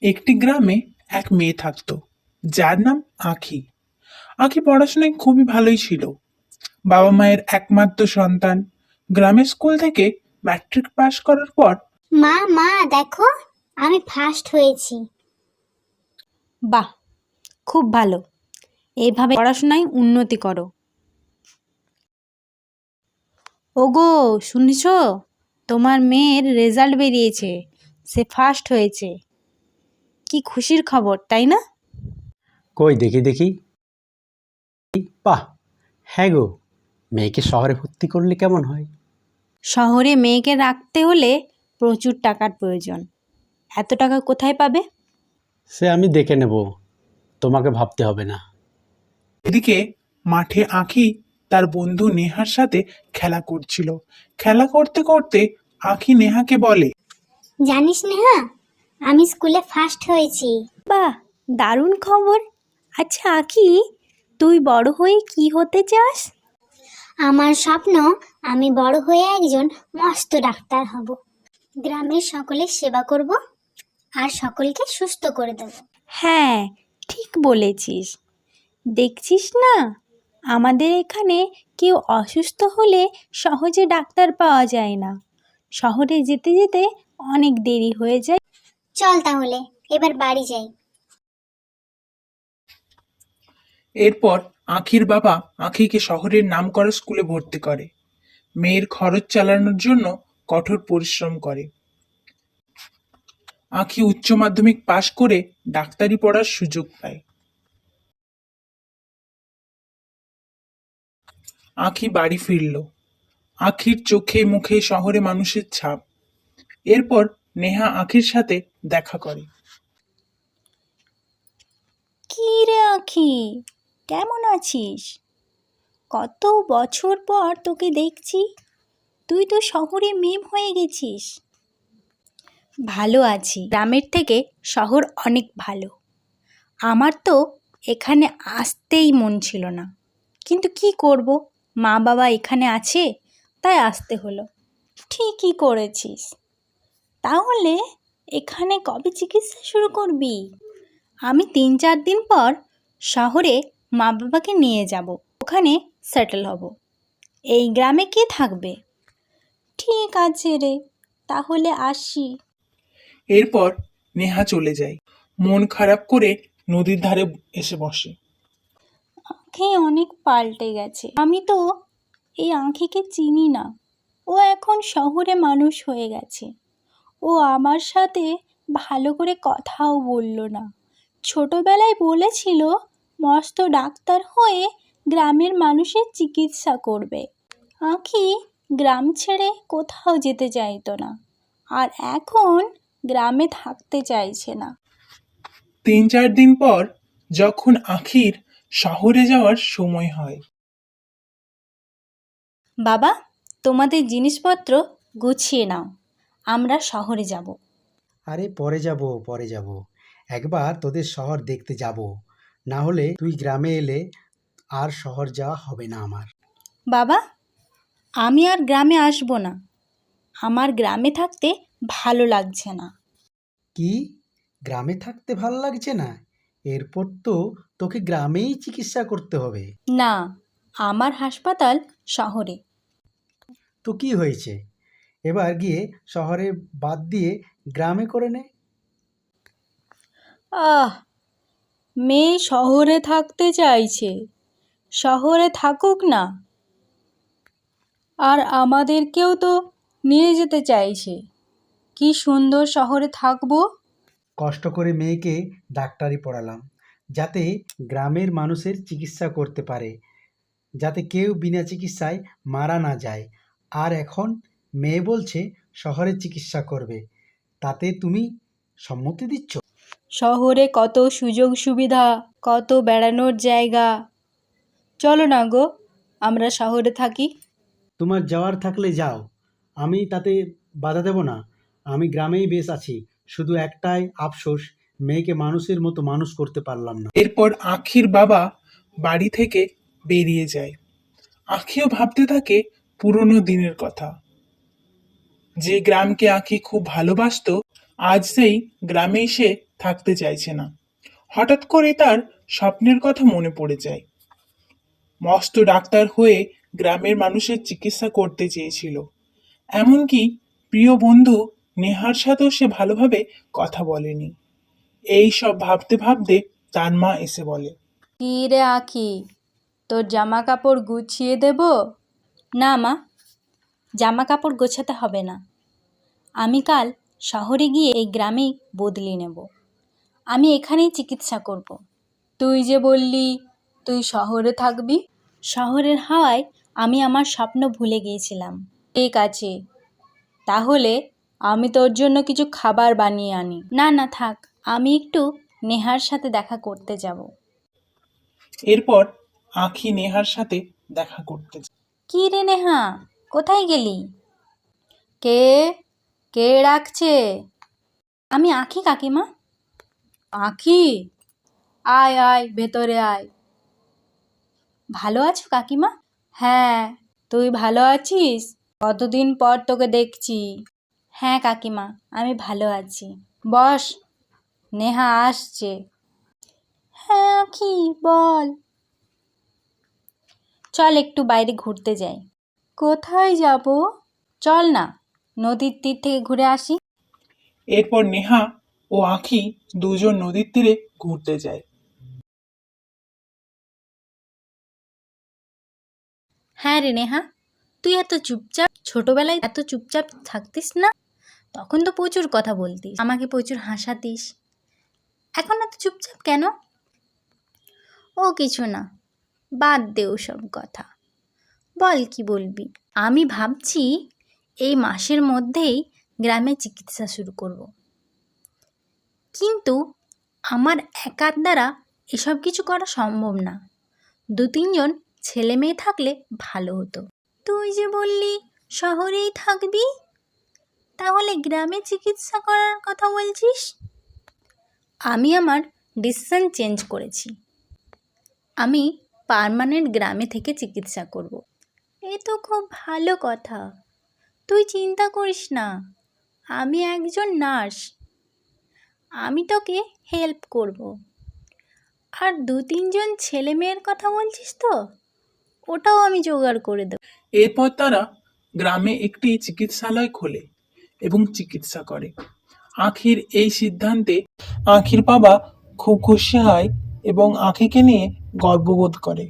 একটি গ্রামে এক মেয়ে থাকতো, যার নাম আঁখি। আঁখি পড়াশোনায় খুবই ভালোই ছিল। বাবা মায়ের একমাত্র সন্তান। গ্রামের স্কুল থেকে ম্যাট্রিক পাশ করার পর মা মা দেখো, আমি ফার্স্ট হয়েছি। বাহ, খুব ভালো। এইভাবে পড়াশোনায় উন্নতি করো। ওগো, শুনছ? তোমার মেয়ের রেজাল্ট বেরিয়েছে, সে ফার্স্ট হয়েছে। কি খুশির খবর, তাই না? কই দেখি দেখি। বাহ, হ্যাঁ গো, মেয়েকে শহরে ভর্তি করলে কেমন হয়? শহরে মেয়েকে রাখতে হলে প্রচুর টাকার প্রয়োজন। এত টাকা কোথায় পাবে? সে আমি দেখে নেব, তোমাকে ভাবতে হবে না। এদিকে মাঠে আঁখি তার বন্ধু নেহার সাথে খেলা করছিল। খেলা করতে করতে আঁখি নেহাকে বলে, জানিস নেহা, আমি স্কুলে ফার্স্ট হয়েছি। বাহ, দারুণ খবর। আচ্ছা আঁখি, তুই বড় হয়ে কি হতে চাস? আমার স্বপ্ন, আমি বড় হয়ে একজন মস্ত ডাক্তার হব। গ্রামের সকলের সেবা করব আর সকলকে সুস্থ করে দেব। হ্যাঁ, ঠিক বলেছিস। দেখছিস না, আমাদের এখানে কেউ অসুস্থ হলে সহজে ডাক্তার পাওয়া যায় না। শহরে যেতে যেতে অনেক দেরি হয়ে যায়। চল তাহলে এবার বাড়ি যাই। এরপর আঁখির বাবা আঁখিকে শহরের নামকরা স্কুলে ভর্তি করে। মেয়ের খরচ চালানোর জন্য কঠোর পরিশ্রম করে। আঁখি উচ্চ মাধ্যমিক পাশ করে ডাক্তারি পড়ার সুযোগ পায়। আঁখি বাড়ি ফিরল। আঁখির চোখে মুখে শহরে মানুষের ছাপ। এরপর নেহা আঁখির সাথে দেখা করে। কি রে আঁখি, কেমন আছিস? কত বছর পর তোকে দেখছি। তুই তো শহরে মেম হয়ে গেছিস। ভালো আছি। গ্রামের থেকে শহর অনেক ভালো। আমার তো এখানে আসতেই মন ছিল না, কিন্তু কি করব, মা বাবা এখানে আছে তাই আসতে হলো। ঠিকই করেছিস। তাহলে এখানে কবে চিকিৎসা শুরু করবি? আমি 3-4 দিন পর শহরে মা বাবাকে নিয়ে যাব, ওখানে সেটেল হব। এই গ্রামে কে থাকবে? ঠিক আছে রে, তাহলে আসি। এরপর নেহা চলে যায়। মন খারাপ করে নদীর ধারে এসে বসে। আঁখি অনেক পাল্টে গেছে। আমি তো এই আঁখিকে চিনি না। ও এখন শহরে মানুষ হয়ে গেছে। ও আমার সাথে ভালো করে কথাও বলল না। ছোটবেলায় বলেছিল মস্ত ডাক্তার হয়ে গ্রামের মানুষের চিকিৎসা করবে। আঁখি গ্রাম ছেড়ে কোথাও যেতে চাইতো না, আর এখন গ্রামে থাকতে চাইছে না। 3-4 দিন পর যখন আঁখির শহরে যাওয়ার সময় হয়, বাবা, তোমাদের জিনিসপত্র গুছিয়ে নাও, আমরা শহরে যাব। আরে পরে যাব, পরে যাব। একবার তোদের শহর দেখতে যাব, না হলে তুই গ্রামে এলে আর শহর যাওয়া হবে না আমার। বাবা, আমি আর গ্রামে আসবো না। আমার গ্রামে থাকতে ভালো লাগছে না। কি, গ্রামে থাকতে ভালো লাগছে না? এরপর তো তোকে গ্রামেই চিকিৎসা করতে হবে। না, আমার হাসপাতাল শহরে। তো কি হয়েছে, এবার গিয়ে শহরে বাদ দিয়ে গ্রামে করে নে। আহ, মেয়ে শহরে থাকতে চাইছে, শহরে থাকুক না। আর আমাদেরকেও তো নিয়ে যেতে চাইছে। কি সুন্দর শহরে থাকবো। কষ্ট করে মেয়েকে ডাক্তারি পড়ালাম, যাতে গ্রামের মানুষের চিকিৎসা করতে পারে, যাতে কেউ বিনা চিকিৎসায় মারা না যায়। আর এখন মেয়ে বলছে শহরে চিকিৎসা করবে, তাতে তুমি সম্মতি দিচ্ছ? শহরে কত সুযোগ সুবিধা, কত বেড়ানোর জায়গা। চলো না গো, আমরা শহরে থাকি। তোমার যাওয়ার থাকলে যাও, আমি তাতে বাধা দেব না। আমি গ্রামেই বেশ আছি। শুধু একটাই আফসোস, মেয়েকে মানুষের মতো মানুষ করতে পারলাম না। এরপর আঁখির বাবা বাড়ি থেকে বেরিয়ে যায়। আঁখিও ভাবতে থাকে পুরনো দিনের কথা। যে গ্রামকে আঁখি খুব ভালোবাসতো, আজ সেই গ্রামে এসে থাকতে চাইছে না। হঠাৎ করে তার স্বপ্নের কথা মনে পড়ে যায়। মস্ত ডাক্তার হয়ে গ্রামের মানুষের চিকিৎসা করতে চেয়েছিল। এমনকি প্রিয় বন্ধু নেহার সাথেও সে ভালোভাবে কথা বলেনি। এই সব ভাবতে ভাবতে তার মা এসে বলে, কি রে আখি, তোর জামা কাপড় গুছিয়ে দেব? না মা, জামা কাপড় গোছাতে হবে না। আমি কাল শহরে গিয়ে এই গ্রামেই বদলি নেব। আমি এখানেই চিকিৎসা করব। তুই যে বললি তুই শহরে থাকবি, শহরের হাওয়ায় আমি আমার স্বপ্ন ভুলে গিয়েছিলাম। ঠিক আছে, তাহলে আমি তোর জন্য কিছু খাবার বানিয়ে আনি। না না থাক, আমি একটু নেহার সাথে দেখা করতে যাব। এরপর আঁখি নেহার সাথে দেখা করতে যায়। কি রে নেহা, কোথায় গেলি? কে কে ডাকছে? আমি আঁখি কাকিমা। আঁখি, আয় আয় ভেতরে আয়। ভালো আছো কাকিমা? হ্যাঁ, তুই ভালো আছিস? কতদিন পর তোকে দেখছি। হ্যাঁ কাকিমা, আমি ভালো আছি। বস, নেহা আসছে। হ্যাঁ আঁখি, বল। চল একটু বাইরে ঘুরতে যাই। কোথায় যাব? চল না, নদীর তীর থেকে ঘুরে আসি। এরপর নেহা ও আঁখি দুজন নদীর তীরে ঘুরতে যায়। হ্যাঁ রে নেহা, তুই এত চুপচাপ, ছোটবেলায় এত চুপচাপ থাকতিস না? তখন তো প্রচুর কথা বলতিস, আমাকে প্রচুর হাসাতিস। এখন এত চুপচাপ কেন? ও কিছু না, বাদ দে ওসব কথা। বল কি বলবি? আমি ভাবছি এই মাসের মধ্যেই গ্রামে চিকিৎসা শুরু করব। কিন্তু আমার একার দ্বারা এসব কিছু করা সম্ভব না। 2-3 জন ছেলে মেয়ে থাকলে ভালো হতো। তুই যে বললি শহরেই থাকবি, তাহলে গ্রামে চিকিৎসা করার কথা বলছিস? আমি আমার ডিসিশন চেঞ্জ করেছি। আমি পার্মানেন্ট গ্রামে থেকে চিকিৎসা করব। এ তো খুব ভালো কথা। তুই চিন্তা করিস না, আমি একজন নার্স, আমি তোকে হেল্প করব। আর 2-3 জন ছেলে মেয়ের কথা বলছিস তো, ওটাও আমি জোগাড় করে দেব। এরপর তারা গ্রামে একটি চিকিৎসালয় খোলে এবং চিকিৎসা করে। আঁখির এই সিদ্ধান্তে আঁখির বাবা খুব খুশি হয় এবং আঁখিকে নিয়ে গর্ববোধ করে।